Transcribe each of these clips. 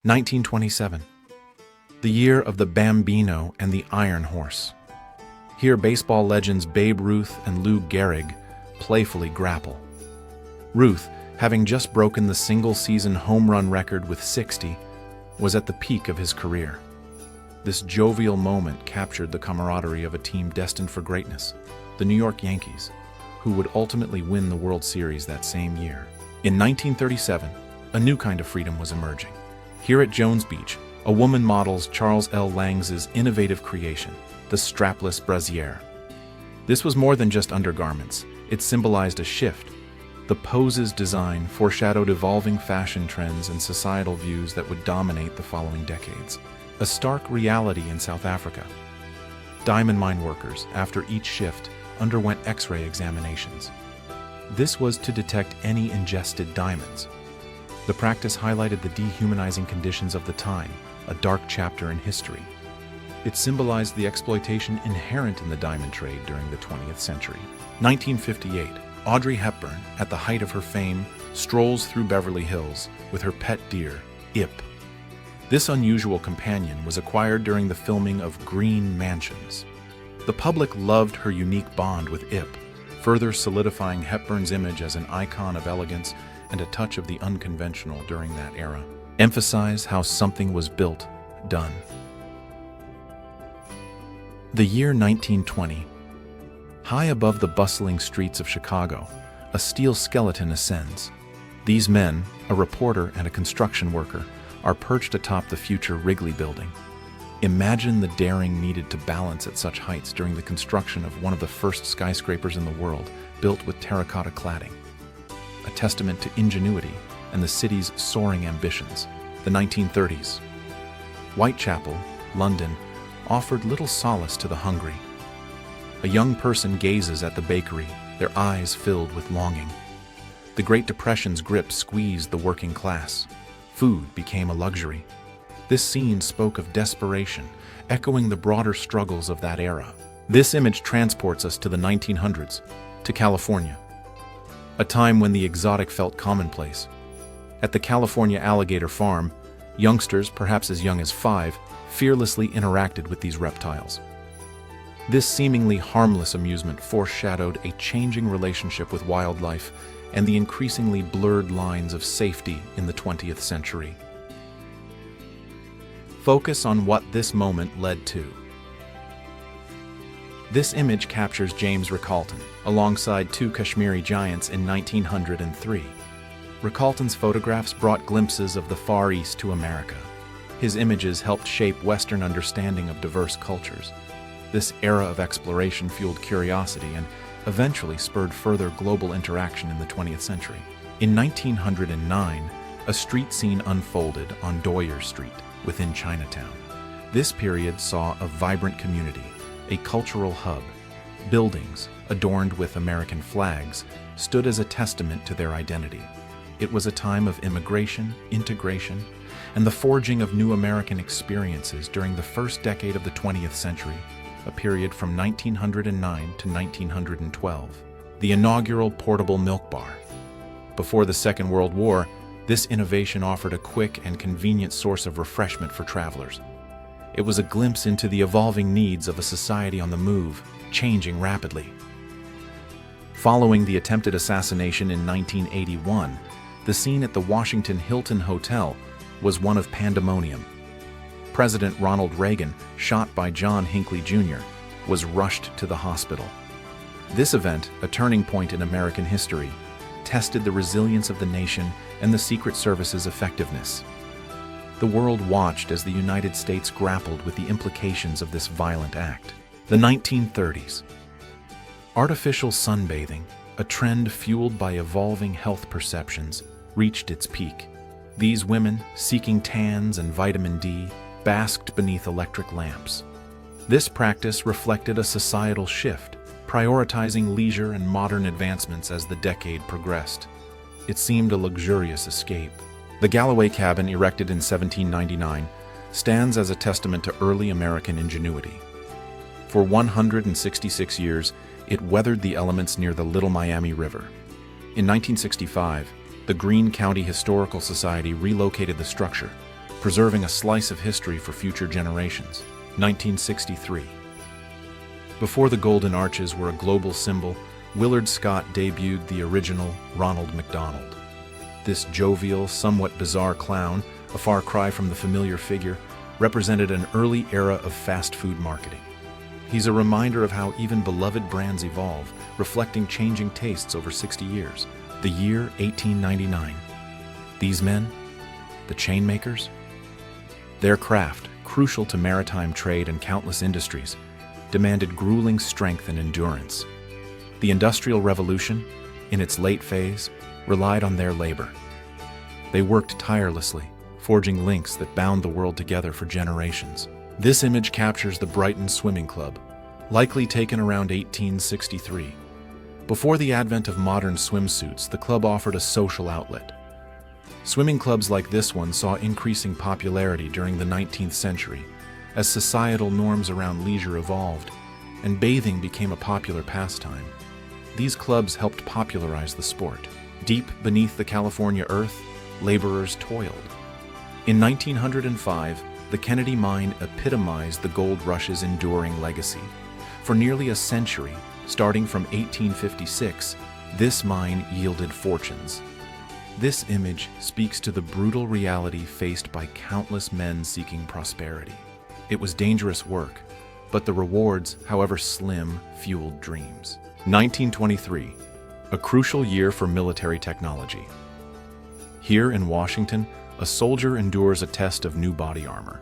1927, the year of the Bambino and the Iron Horse. Here baseball legends Babe Ruth and Lou Gehrig playfully grapple. Ruth, having just broken the single-season home run record with 60, was at the peak of his career. This jovial moment captured the camaraderie of a team destined for greatness, the New York Yankees, who would ultimately win the World Series that same year. In 1937, a new kind of freedom was emerging. Here at Jones Beach, a woman models Charles L. Langs's innovative creation, the strapless brassiere. This was more than just undergarments. It symbolized a shift. The pose's design foreshadowed evolving fashion trends and societal views that would dominate the following decades. A stark reality in South Africa. Diamond mine workers, after each shift, underwent X-ray examinations. This was to detect any ingested diamonds. The practice highlighted the dehumanizing conditions of the time, a dark chapter in history. It symbolized the exploitation inherent in the diamond trade during the 20th century. 1958, Audrey Hepburn, at the height of her fame, strolls through Beverly Hills with her pet deer, Ip. This unusual companion was acquired during the filming of Green Mansions. The public loved her unique bond with Ip, further solidifying Hepburn's image as an icon of elegance and a touch of the unconventional during that era. Emphasize how something was built, done. The year 1920. High above the bustling streets of Chicago, a steel skeleton ascends. These men, a reporter and a construction worker, are perched atop the future Wrigley building. Imagine the daring needed to balance at such heights during the construction of one of the first skyscrapers in the world, built with terracotta cladding. A testament to ingenuity and the city's soaring ambitions. The 1930s. Whitechapel, London, offered little solace to the hungry. A young person gazes at the bakery, their eyes filled with longing. The Great Depression's grip squeezed the working class. Food became a luxury. This scene spoke of desperation, echoing the broader struggles of that era. This image transports us to the 1900s, to California. A time when the exotic felt commonplace. At the California alligator farm, youngsters, perhaps as young as 5, fearlessly interacted with these reptiles. This seemingly harmless amusement foreshadowed a changing relationship with wildlife and the increasingly blurred lines of safety in the 20th century. Focus on what this moment led to. This image captures James Ricalton, alongside 2 Kashmiri giants in 1903. Ricalton's photographs brought glimpses of the Far East to America. His images helped shape Western understanding of diverse cultures. This era of exploration fueled curiosity and eventually spurred further global interaction in the 20th century. In 1909, a street scene unfolded on Doyer Street within Chinatown. This period saw a vibrant community, a cultural hub. Buildings, adorned with American flags, stood as a testament to their identity. It was a time of immigration, integration, and the forging of new American experiences during the first decade of the 20th century, a period from 1909 to 1912. The inaugural portable milk bar. Before the Second World War, this innovation offered a quick and convenient source of refreshment for travelers. It was a glimpse into the evolving needs of a society on the move, changing rapidly. Following the attempted assassination in 1981, the scene at the Washington Hilton Hotel was one of pandemonium. President Ronald Reagan, shot by John Hinckley Jr., was rushed to the hospital. This event, a turning point in American history, tested the resilience of the nation and the Secret Service's effectiveness. The world watched as the United States grappled with the implications of this violent act. The 1930s. Artificial sunbathing, a trend fueled by evolving health perceptions, reached its peak. These women, seeking tans and vitamin D, basked beneath electric lamps. This practice reflected a societal shift, prioritizing leisure and modern advancements as the decade progressed. It seemed a luxurious escape. The Galloway cabin, erected in 1799, stands as a testament to early American ingenuity. For 166 years, it weathered the elements near the Little Miami River. In 1965, the Greene County Historical Society relocated the structure, preserving a slice of history for future generations. 1963. Before the Golden Arches were a global symbol, Willard Scott debuted the original Ronald McDonald. This jovial, somewhat bizarre clown, a far cry from the familiar figure, represented an early era of fast food marketing. He's a reminder of how even beloved brands evolve, reflecting changing tastes over 60 years. The year 1899. These men, the chain makers, their craft, crucial to maritime trade and countless industries, demanded grueling strength and endurance. The Industrial Revolution, in its late phase, relied on their labor. They worked tirelessly, forging links that bound the world together for generations. This image captures the Brighton Swimming Club, likely taken around 1863. Before the advent of modern swimsuits, the club offered a social outlet. Swimming clubs like this one saw increasing popularity during the 19th century as societal norms around leisure evolved and bathing became a popular pastime. These clubs helped popularize the sport. Deep beneath the California earth, laborers toiled. In 1905, the Kennedy mine epitomized the gold rush's enduring legacy. For nearly a century, starting from 1856, this mine yielded fortunes. This image speaks to the brutal reality faced by countless men seeking prosperity. It was dangerous work, but the rewards, however slim, fueled dreams. 1923, a crucial year for military technology. Here in Washington, a soldier endures a test of new body armor.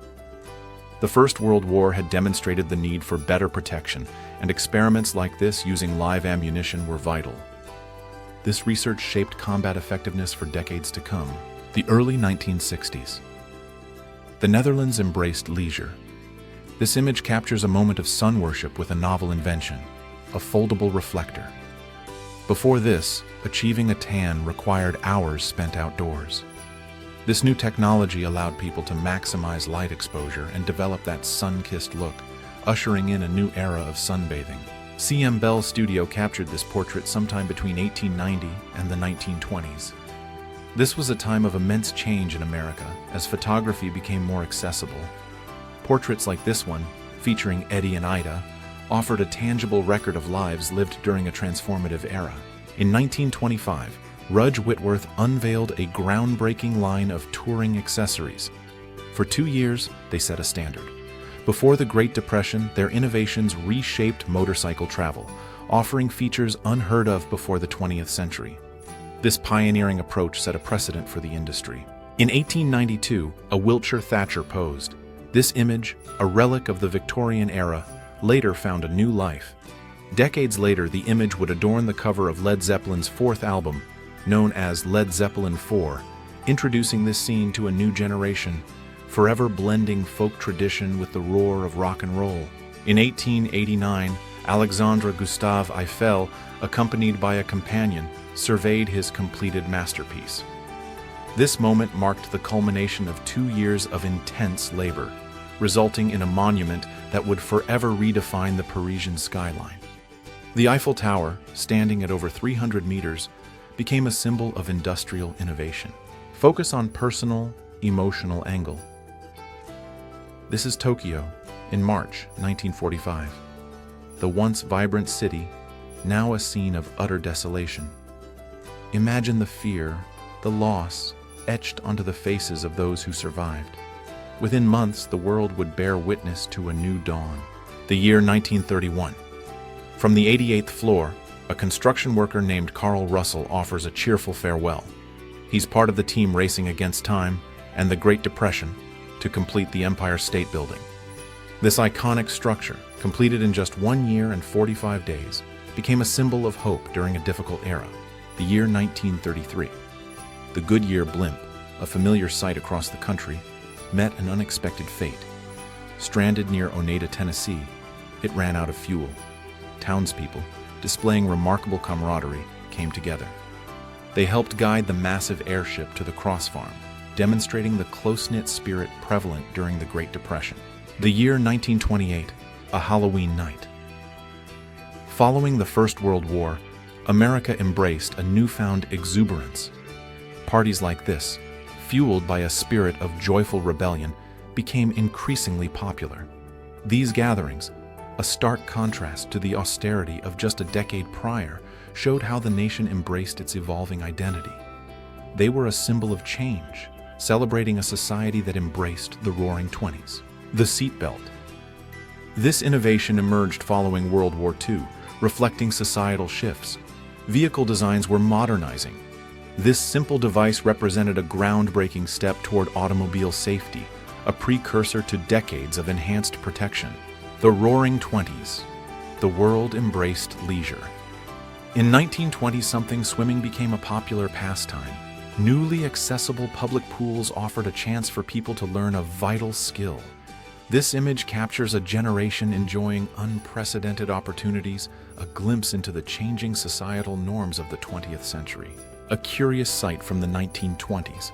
The First World War had demonstrated the need for better protection, and experiments like this using live ammunition were vital. This research shaped combat effectiveness for decades to come. The early 1960s. The Netherlands embraced leisure. This image captures a moment of sun worship with a novel invention, a foldable reflector. Before this, achieving a tan required hours spent outdoors. This new technology allowed people to maximize light exposure and develop that sun-kissed look, ushering in a new era of sunbathing. C.M. Bell's studio captured this portrait sometime between 1890 and the 1920s. This was a time of immense change in America as photography became more accessible. Portraits like this one, featuring Eddie and Ida, offered a tangible record of lives lived during a transformative era. In 1925, Rudge Whitworth unveiled a groundbreaking line of touring accessories. For 2 years, they set a standard. Before the Great Depression, their innovations reshaped motorcycle travel, offering features unheard of before the 20th century. This pioneering approach set a precedent for the industry. In 1892, a Wiltshire Thatcher posed. This image, a relic of the Victorian era, later found a new life. Decades later, the image would adorn the cover of Led Zeppelin's fourth album, known as Led Zeppelin IV, introducing this scene to a new generation, forever blending folk tradition with the roar of rock and roll. In 1889, Alexandre Gustave Eiffel, accompanied by a companion, surveyed his completed masterpiece. This moment marked the culmination of 2 years of intense labor, resulting in a monument that would forever redefine the Parisian skyline. The Eiffel Tower, standing at over 300 meters, became a symbol of industrial innovation. Focus on personal, emotional angle. This is Tokyo in March 1945. The once vibrant city, now a scene of utter desolation. Imagine the fear, the loss, etched onto the faces of those who survived. Within months, the world would bear witness to a new dawn. The year 1931. From the 88th floor, a construction worker named Carl Russell offers a cheerful farewell. He's part of the team racing against time and the Great Depression to complete the Empire State Building. This iconic structure, completed in just 1 year and 45 days, became a symbol of hope during a difficult era, the year 1933. The Goodyear blimp, a familiar sight across the country, met an unexpected fate. Stranded near Oneida, Tennessee, it ran out of fuel. Townspeople, displaying remarkable camaraderie, came together. They helped guide the massive airship to the Cross Farm, demonstrating the close-knit spirit prevalent during the Great Depression. The year 1928, a Halloween night. Following the First World War, America embraced a newfound exuberance. Parties like this, fueled by a spirit of joyful rebellion, became increasingly popular. These gatherings, a stark contrast to the austerity of just a decade prior, showed how the nation embraced its evolving identity. They were a symbol of change, celebrating a society that embraced the Roaring Twenties. The seatbelt. This innovation emerged following World War II, reflecting societal shifts. Vehicle designs were modernizing. This simple device represented a groundbreaking step toward automobile safety, a precursor to decades of enhanced protection. The Roaring Twenties. The world embraced leisure. In 1920-something, swimming became a popular pastime. Newly accessible public pools offered a chance for people to learn a vital skill. This image captures a generation enjoying unprecedented opportunities, a glimpse into the changing societal norms of the 20th century. A curious sight from the 1920s.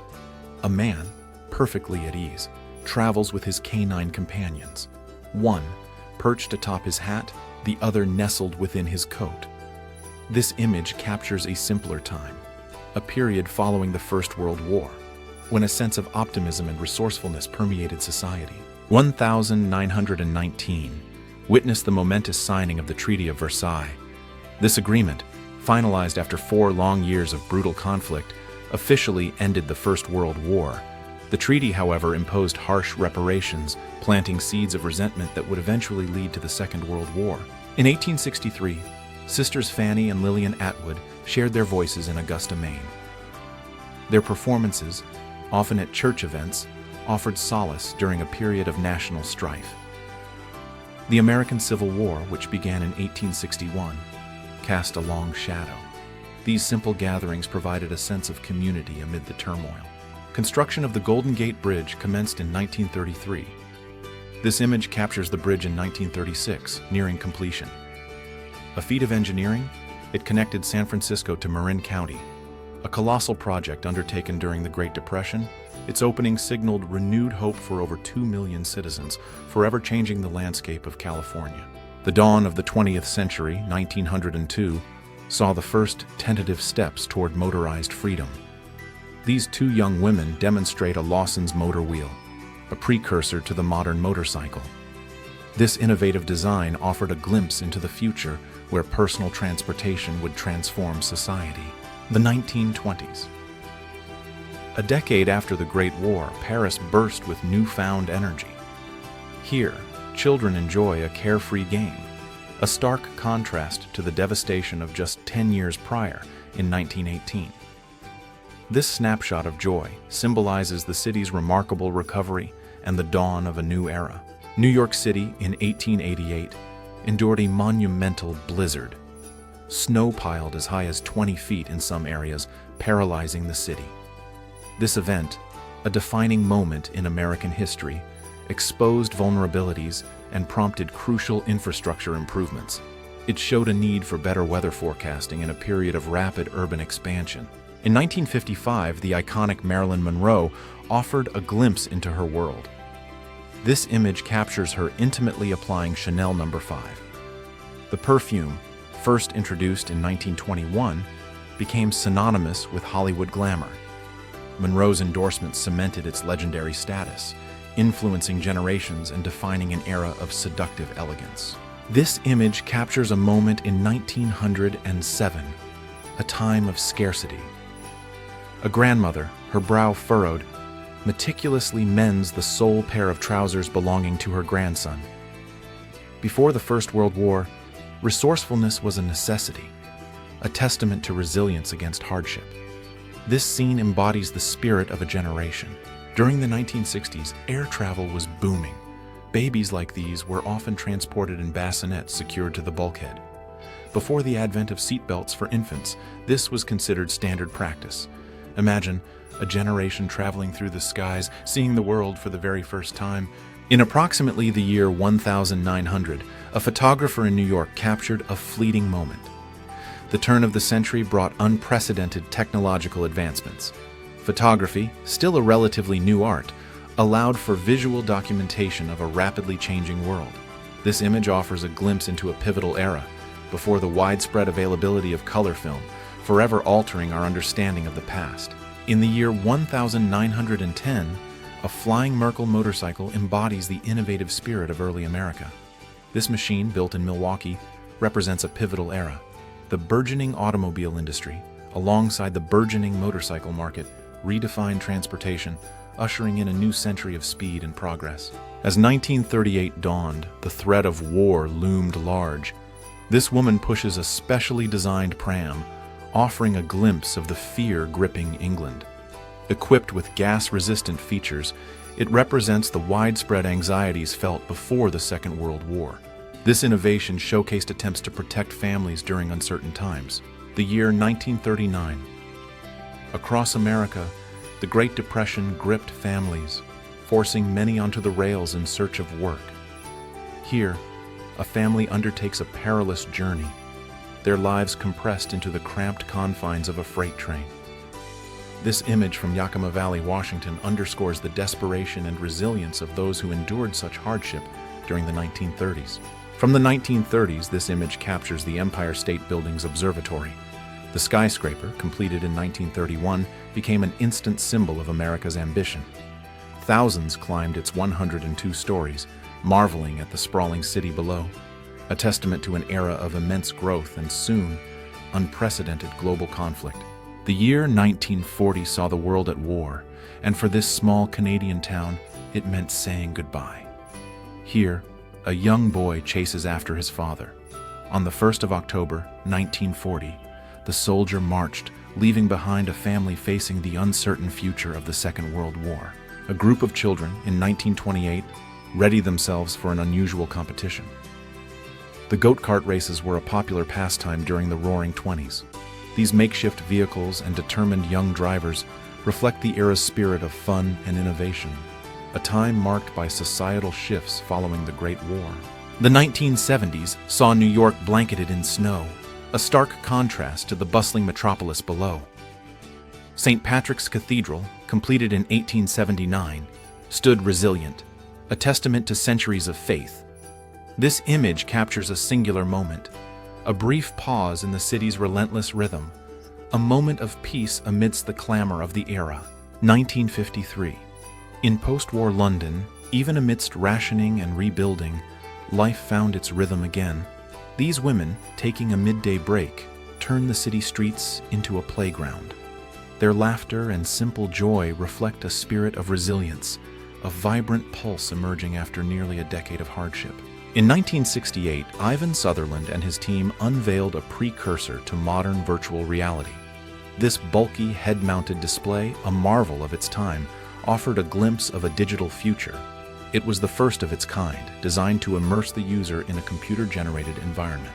A man, perfectly at ease, travels with his canine companions. One, perched atop his hat, the other nestled within his coat. This image captures a simpler time, a period following the First World War, when a sense of optimism and resourcefulness permeated society. 1919 witnessed the momentous signing of the Treaty of Versailles. This agreement, finalized after 4 long years of brutal conflict, officially ended the First World War. The treaty, however, imposed harsh reparations, planting seeds of resentment that would eventually lead to the Second World War. In 1863, sisters Fanny and Lillian Atwood shared their voices in Augusta, Maine. Their performances, often at church events, offered solace during a period of national strife. The American Civil War, which began in 1861, cast a long shadow. These simple gatherings provided a sense of community amid the turmoil. Construction of the Golden Gate Bridge commenced in 1933. This image captures the bridge in 1936, nearing completion. A feat of engineering, it connected San Francisco to Marin County. A colossal project undertaken during the Great Depression, its opening signaled renewed hope for over 2 million citizens, forever changing the landscape of California. The dawn of the 20th century, 1902, saw the first tentative steps toward motorized freedom. These 2 young women demonstrate a Lawson's motor wheel, a precursor to the modern motorcycle. This innovative design offered a glimpse into the future where personal transportation would transform society. The 1920s. A decade after the Great War, Paris burst with newfound energy. Here, children enjoy a carefree game, a stark contrast to the devastation of just 10 years prior in 1918. This snapshot of joy symbolizes the city's remarkable recovery and the dawn of a new era. New York City in 1888 endured a monumental blizzard. Snow piled as high as 20 feet in some areas, paralyzing the city. This event, a defining moment in American history, exposed vulnerabilities and prompted crucial infrastructure improvements. It showed a need for better weather forecasting in a period of rapid urban expansion. In 1955, the iconic Marilyn Monroe offered a glimpse into her world. This image captures her intimately applying Chanel No. 5. The perfume, first introduced in 1921, became synonymous with Hollywood glamour. Monroe's endorsement cemented its legendary status, influencing generations and defining an era of seductive elegance. This image captures a moment in 1907, a time of scarcity. A grandmother, her brow furrowed, meticulously mends the sole pair of trousers belonging to her grandson. Before the First World War, resourcefulness was a necessity, a testament to resilience against hardship. This scene embodies the spirit of a generation. During the 1960s, air travel was booming. Babies like these were often transported in bassinets secured to the bulkhead. Before the advent of seatbelts for infants, this was considered standard practice. Imagine a generation traveling through the skies, seeing the world for the very first time. In approximately the year 1900, a photographer in New York captured a fleeting moment. The turn of the century brought unprecedented technological advancements. Photography, still a relatively new art, allowed for visual documentation of a rapidly changing world. This image offers a glimpse into a pivotal era, before the widespread availability of color film, forever altering our understanding of the past. In the year 1910, a flying Merkel motorcycle embodies the innovative spirit of early America. This machine, built in Milwaukee, represents a pivotal era. The burgeoning automobile industry, alongside the burgeoning motorcycle market, redefined transportation, ushering in a new century of speed and progress. As 1938 dawned, the threat of war loomed large. This woman pushes a specially designed pram, offering a glimpse of the fear gripping England. Equipped with gas-resistant features, it represents the widespread anxieties felt before the Second World War. This innovation showcased attempts to protect families during uncertain times. The year 1939. Across America, the Great Depression gripped families, forcing many onto the rails in search of work. Here, a family undertakes a perilous journey, their lives compressed into the cramped confines of a freight train. This image from Yakima Valley, Washington, underscores the desperation and resilience of those who endured such hardship during the 1930s. From the 1930s, this image captures the Empire State Building's observatory. The skyscraper, completed in 1931, became an instant symbol of America's ambition. Thousands climbed its 102 stories, marveling at the sprawling city below, a testament to an era of immense growth and soon, unprecedented global conflict. The year 1940 saw the world at war, and for this small Canadian town, it meant saying goodbye. Here, a young boy chases after his father. On the 1st of October, 1940, the soldier marched, leaving behind a family facing the uncertain future of the Second World War. A group of children, in 1928, readied themselves for an unusual competition. The goat cart races were a popular pastime during the Roaring '20s. These makeshift vehicles and determined young drivers reflect the era's spirit of fun and innovation, a time marked by societal shifts following the Great War. The 1970s saw New York blanketed in snow, a stark contrast to the bustling metropolis below. St. Patrick's Cathedral, completed in 1879, stood resilient, a testament to centuries of faith. This image captures a singular moment, a brief pause in the city's relentless rhythm, a moment of peace amidst the clamor of the era. 1953. In post-war London, even amidst rationing and rebuilding, life found its rhythm again. These women, taking a midday break, turned the city streets into a playground. Their laughter and simple joy reflect a spirit of resilience, a vibrant pulse emerging after nearly a decade of hardship. In 1968, Ivan Sutherland and his team unveiled a precursor to modern virtual reality. This bulky, head-mounted display, a marvel of its time, offered a glimpse of a digital future. It was the first of its kind, designed to immerse the user in a computer-generated environment.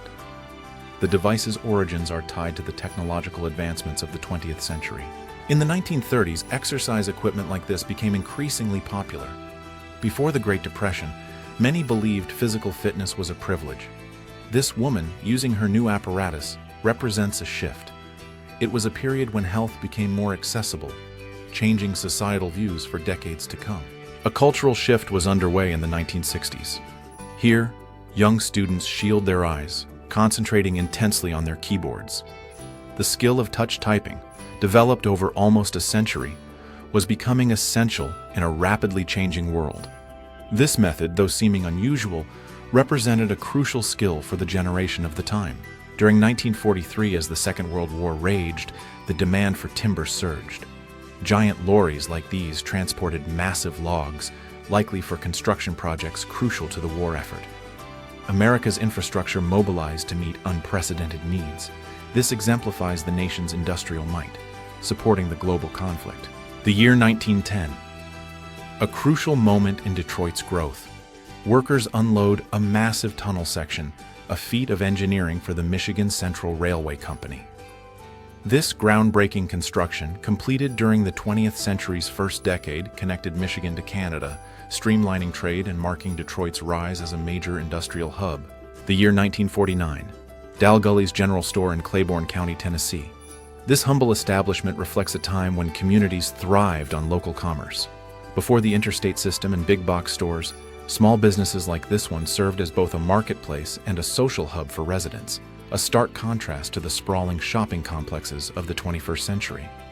The device's origins are tied to the technological advancements of the 20th century. In the 1930s, exercise equipment like this became increasingly popular. Before the Great Depression, many believed physical fitness was a privilege. This woman, using her new apparatus, represents a shift. It was a period when health became more accessible, changing societal views for decades to come. A cultural shift was underway in the 1960s. Here, young students shield their eyes, concentrating intensely on their keyboards. The skill of touch typing, developed over almost a century, was becoming essential in a rapidly changing world. This method, though seeming unusual, represented a crucial skill for the generation of the time. During 1943, as the Second World War raged, the demand for timber surged. Giant lorries like these transported massive logs, likely for construction projects crucial to the war effort. America's infrastructure mobilized to meet unprecedented needs. This exemplifies the nation's industrial might, supporting the global conflict. The year 1910. A crucial moment in Detroit's growth. Workers unload a massive tunnel section, a feat of engineering for the Michigan Central Railway Company. This groundbreaking construction, completed during the 20th century's first decade, connected Michigan to Canada, streamlining trade and marking Detroit's rise as a major industrial hub. The year 1949. Dalgully's General Store in Claiborne County, Tennessee. This humble establishment reflects a time when communities thrived on local commerce. Before the interstate system and big box stores, small businesses like this one served as both a marketplace and a social hub for residents, a stark contrast to the sprawling shopping complexes of the 21st century.